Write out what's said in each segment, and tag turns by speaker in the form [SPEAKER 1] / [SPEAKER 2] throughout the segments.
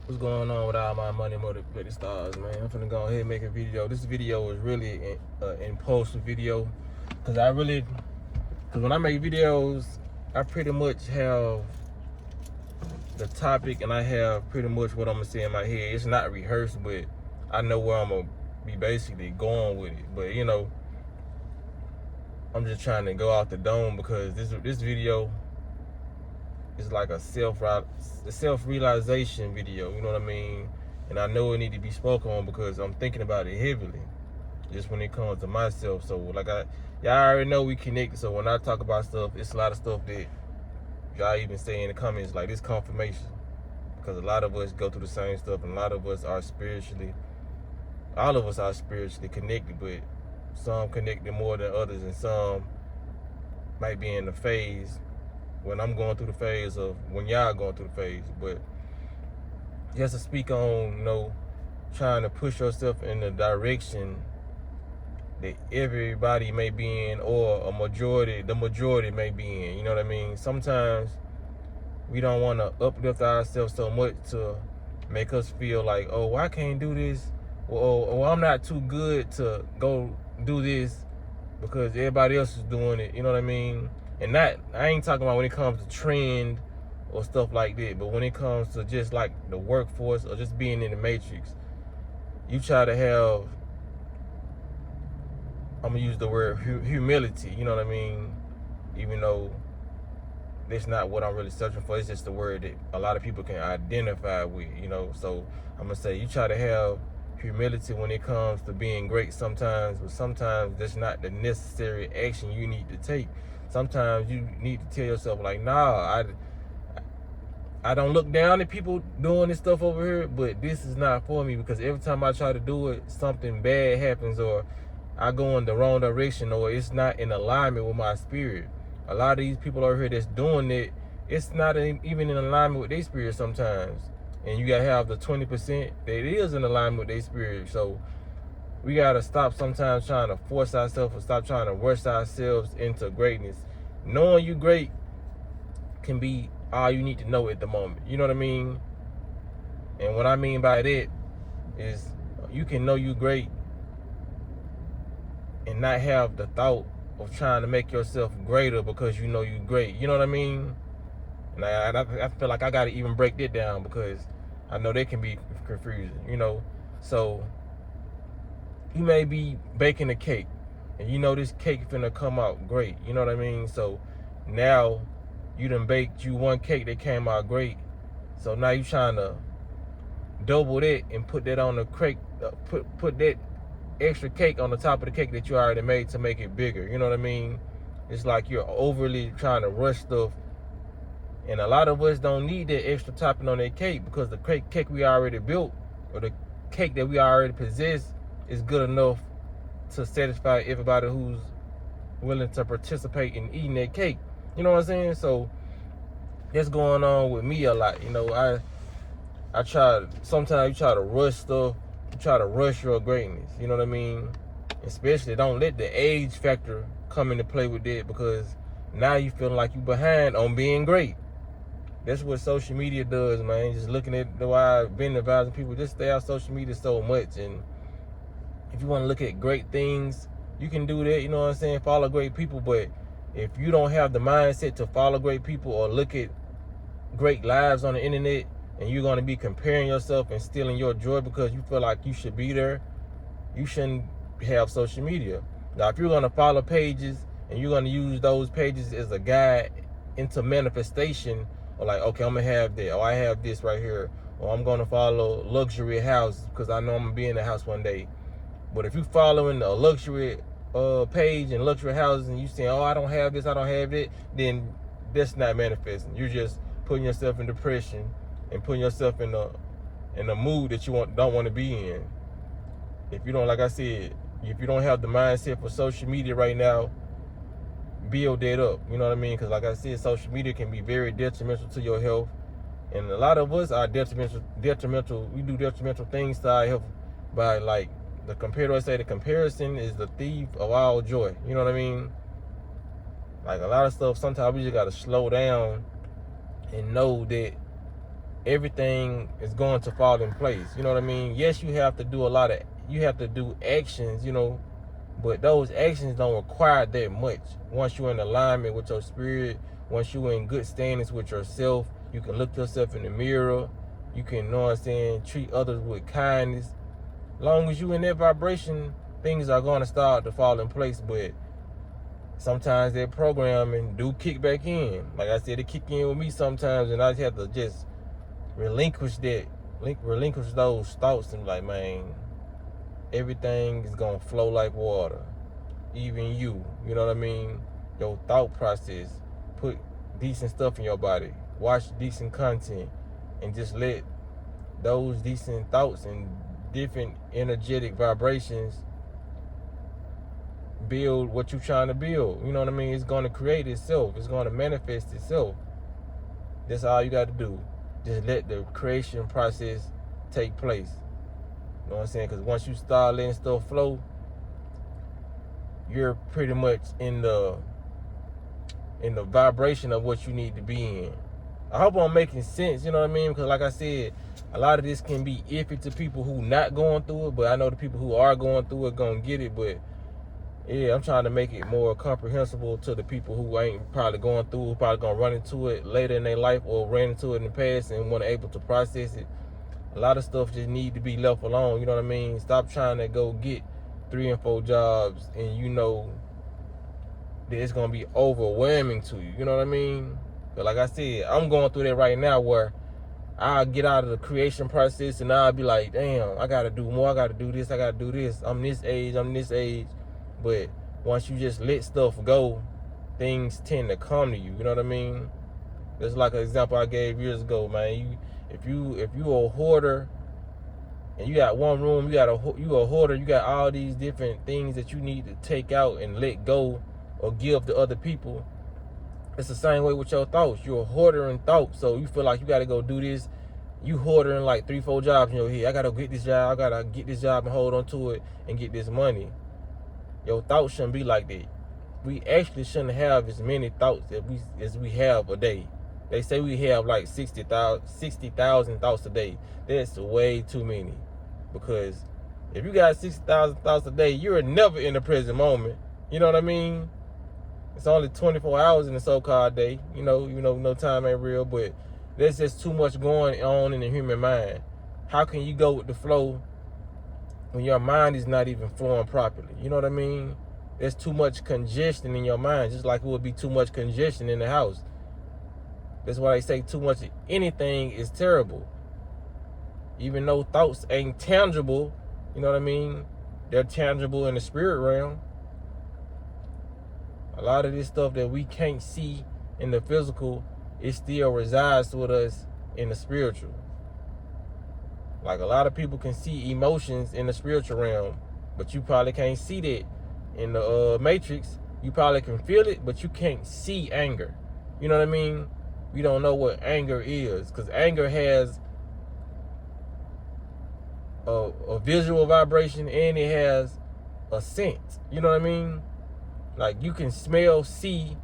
[SPEAKER 1] What's going on with all my money motivated stars, man? I'm finna go ahead and make a video. This video is really an impulsive video because when I make videos, I pretty much have the topic and I have pretty much what I'm gonna say in my head. It's not rehearsed, but I know where I'm gonna be basically going with it. But I'm just trying to go out the dome because this video is like a self-realization video, you know what I mean? And I know it need to be spoken on because I'm thinking about it heavily, just when it comes to myself. So y'all already know we connected. So when I talk about stuff, it's a lot of stuff that y'all even say in the comments, like this confirmation. Because a lot of us go through the same stuff, and a lot of us are all of us are spiritually connected, but some connected more than others, and some might be in the phase when I'm going through the phase of when y'all going through the phase. But just to speak on, trying to push yourself in the direction that everybody may be in, or the majority may be in. You know what I mean? Sometimes we don't want to uplift ourselves so much to make us feel like, oh, I can't do this, or I'm not too good to go do this because everybody else is doing it. You know what I mean? And I ain't talking about when it comes to trend or stuff like that, but when it comes to just like the workforce or just being in the matrix, you try to have, I'm gonna use the word humility, you know what I mean? Even though that's not what I'm really searching for, it's just the word that a lot of people can identify with, So I'm gonna say you try to have humility when it comes to being great sometimes, but sometimes that's not the necessary action you need to take. Sometimes you need to tell yourself like, nah, I don't look down at people doing this stuff over here, but this is not for me, because every time I try to do it, something bad happens, or I go in the wrong direction, or it's not in alignment with my spirit. A lot of these people over here that's doing it, it's not even in alignment with their spirit sometimes. And you gotta have the 20% that is in alignment with their spirit. So we gotta stop sometimes trying to force ourselves, or stop trying to rush ourselves into greatness. Knowing you great can be all you need to know at the moment. You know what I mean? And what I mean by that is you can know you great and not have the thought of trying to make yourself greater because you know you great. You know what I mean? And I feel like I gotta even break that down because I know they can be confusing, So you may be baking a cake and you know this cake finna come out great. You know what I mean? So now you done baked one cake that came out great. So now you trying to double that and put that on the cake, put that extra cake on the top of the cake that you already made to make it bigger. You know what I mean? It's like you're overly trying to rush stuff. And a lot of us don't need that extra topping on that cake because the cake we already built, or the cake that we already possess, is good enough to satisfy everybody who's willing to participate in eating that cake. You know what I'm saying? So that's going on with me a lot. I sometimes you try to rush stuff, you try to rush your greatness. You know what I mean? Especially don't let the age factor come into play with that, because now you feeling like you behind on being great. That's what social media does, man. Just looking at the why I've been advising people, just stay off social media so much. And if you want to look at great things, you can do that, you know what I'm saying? Follow great people. But if you don't have the mindset to follow great people or look at great lives on the internet, and you're going to be comparing yourself and stealing your joy because you feel like you should be there, you shouldn't have social media. Now, if you're going to follow pages and you're going to use those pages as a guide into manifestation, or like, okay, I'm going to have that, or I have this right here, or I'm going to follow luxury houses because I know I'm going to be in the house one day. But if you're following a luxury page and luxury houses and you saying, oh, I don't have this, I don't have it, then that's not manifesting. You're just putting yourself in depression and putting yourself in a mood that you don't want to be in. If you don't, like I said, if you don't have the mindset for social media right now, build that up. You know what I mean? Because like I said, social media can be very detrimental to your health. And a lot of us are detrimental. We do detrimental things to our health by, like, the comparison is the thief of all joy. You know what I mean? Like, a lot of stuff, sometimes we just got to slow down and know that everything is going to fall in place. You know what I mean? Yes, you have to do actions, but those actions don't require that much. Once you're in alignment with your spirit, once you're in good standings with yourself, you can look yourself in the mirror. You can, treat others with kindness. Long as you in that vibration, things are going to start to fall in place. But sometimes that programming do kick back in. Like I said, it kick in with me sometimes, and I just have to just relinquish those thoughts and like, man, everything is gonna flow like water. Even you know what I mean? Your thought process. Put decent stuff in your body. Watch decent content, and just let those decent thoughts and different energetic vibrations build what you're trying to build. You know what I mean? It's gonna create itself. It's gonna manifest itself. That's all you got to do. Just let the creation process take place. You know what I'm saying? Because once you start letting stuff flow, you're pretty much in the vibration of what you need to be in. I hope I'm making sense, you know what I mean? Because like I said, a lot of this can be iffy to people who not going through it, but I know the people who are going through it gonna get it. But yeah, I'm trying to make it more comprehensible to the people who ain't probably going through, who probably gonna run into it later in their life or ran into it in the past and weren't able to process it. A lot of stuff just need to be left alone, you know what I mean? Stop trying to go get 3 and 4 jobs and you know that it's gonna be overwhelming to you, you know what I mean? But like I said, I'm going through that right now where I'll get out of the creation process and I'll be like, damn, I gotta do more, I gotta do this, I gotta do this. I'm this age. But once you just let stuff go, things tend to come to you. You know what I mean? That's like an example I gave years ago, man. If you a hoarder and you got one room, you a hoarder, you got all these different things that you need to take out and let go or give to other people. It's the same way with your thoughts. You're a hoarder in thoughts, so you feel like you got to go do this. You hoarding like 3, 4 jobs in your head. I got to get this job. I got to get this job and hold on to it and get this money. Your thoughts shouldn't be like that. We actually shouldn't have as many thoughts as we have a day. They say we have like 60,000 thoughts a day. That's way too many. Because if you got 60,000 thoughts a day, you're never in the present moment. You know what I mean? It's only 24 hours in the so-called day. You know, no time ain't real, but there's just too much going on in the human mind. How can you go with the flow when your mind is not even flowing properly? You know what I mean? There's too much congestion in your mind, just like it would be too much congestion in the house. That's why they say too much of anything is terrible. Even though thoughts ain't tangible, you know what I mean? They're tangible in the spirit realm. A lot of this stuff that we can't see in the physical, it still resides with us in the spiritual. Like a lot of people can see emotions in the spiritual realm, but you probably can't see that in the matrix. You probably can feel it, but you can't see anger. You know what I mean? We don't know what anger is, because anger has a visual vibration and it has a sense. You know what I mean? Like you can smell, see,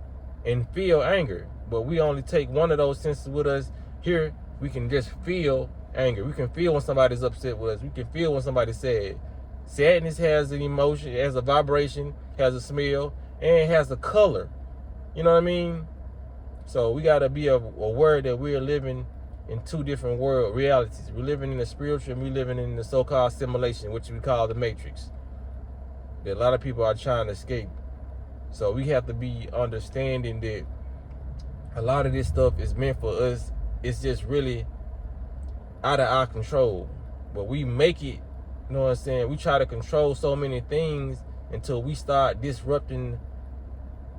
[SPEAKER 1] and feel anger, but we only take one of those senses with us. Here, we can just feel anger. We can feel when somebody's upset with us. We can feel when somebody's sad. Sadness has an emotion, it has a vibration, has a smell, and it has a color. You know what I mean? So we got to be aware that we're living in 2 different world realities. We're living in the spiritual and we're living in the so-called simulation, which we call the matrix, that a lot of people are trying to escape. So we have to be understanding that a lot of this stuff is meant for us. It's just really out of our control. But we make it, you know what I'm saying? We try to control so many things until we start disrupting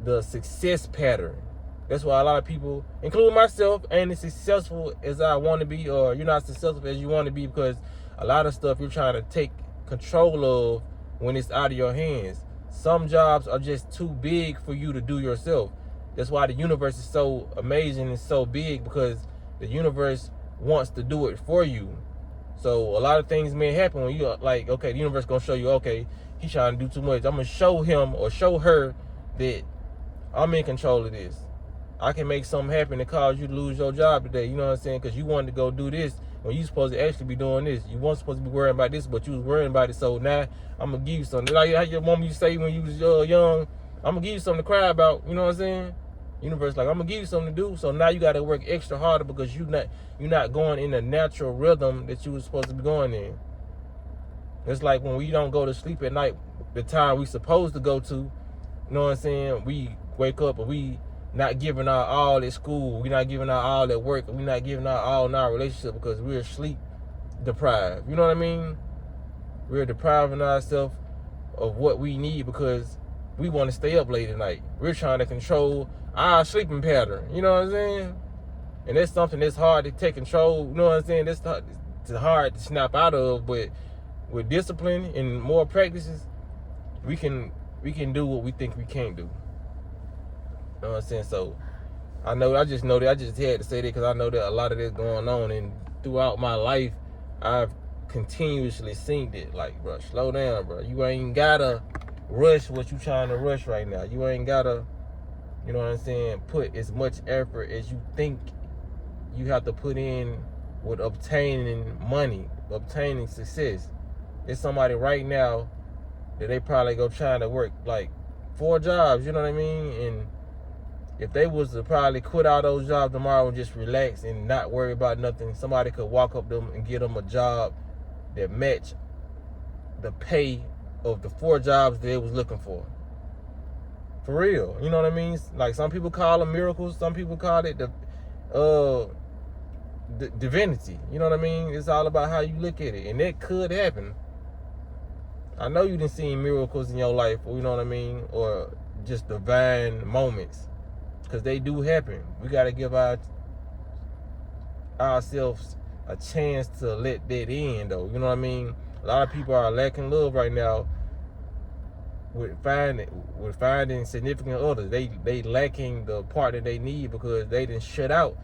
[SPEAKER 1] the success pattern. That's why a lot of people, including myself, ain't as successful as I want to be, or you're not successful as you want to be, because a lot of stuff you're trying to take control of when it's out of your hands. Some jobs are just too big for you to do yourself. That's why the universe is so amazing and so big, because the universe wants to do it for you. So a lot of things may happen when you're like, okay, the universe gonna show you, okay, he's trying to do too much. I'm gonna show him or show her that I'm in control of this. I can make something happen that cause you to lose your job today. You know what I'm saying? Because you wanted to go do this when you supposed to actually be doing this. You weren't supposed to be worrying about this, but you was worrying about it. So now I'm gonna give you something. Like how your mom used to say when you was young, I'm gonna give you something to cry about. You know what I'm saying? Universe, like, I'm gonna give you something to do. So now you gotta work extra harder because you're not going in the natural rhythm that you was supposed to be going in. It's like when we don't go to sleep at night, the time we supposed to go to, you know what I'm saying? We wake up and we not giving our all at school. We're not giving our all at work. We're not giving our all in our relationship because we're sleep deprived. You know what I mean? We're depriving ourselves of what we need because we want to stay up late at night. We're trying to control our sleeping pattern. You know what I'm saying? And that's something that's hard to take control. You know what I'm saying? It's hard to snap out of, but with discipline and more practices, we can do what we think we can't do. You know what I'm saying? So I just know that I just had to say that because I know that a lot of this going on, and throughout my life, I've continuously seen it. Like, bro, slow down, bro. You ain't gotta rush what you trying to rush right now. You ain't gotta, you know what I'm saying, put as much effort as you think you have to put in with obtaining money, obtaining success. There's somebody right now that they probably go trying to work like 4 jobs, you know what I mean? And if they was to probably quit all those jobs tomorrow and just relax and not worry about nothing, somebody could walk up to them and get them a job that match the pay of the 4 jobs that they was looking for. For real, you know what I mean? Like, some people call them miracles, some people call it the divinity. You know what I mean? It's all about how you look at it, and that could happen. I know you done seen miracles in your life, you know what I mean, or just divine moments, because they do happen. We got to give ourselves a chance to let that in, though. You know what I mean? A lot of people are lacking love right now with finding significant others. They lacking the partner they need because they done shut out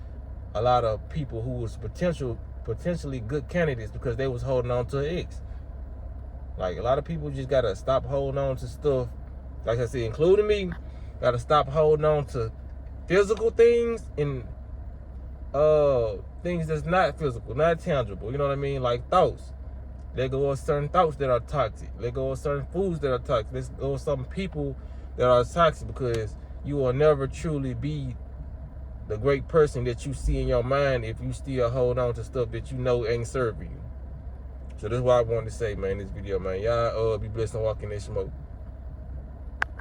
[SPEAKER 1] a lot of people who was potentially good candidates because they was holding on to an ex. Like, a lot of people just gotta stop holding on to stuff. Like I said, including me, gotta stop holding on to physical things and things that's not physical, not tangible. You know what I mean? Like thoughts. Let go of certain thoughts that are toxic. Let go of certain foods that are toxic. Let go of some people that are toxic, because you will never truly be the great person that you see in your mind if you still hold on to stuff that you know ain't serving you. So that's what I wanted to say, man, in this video, man. Y'all be blessed and walk in that smoke.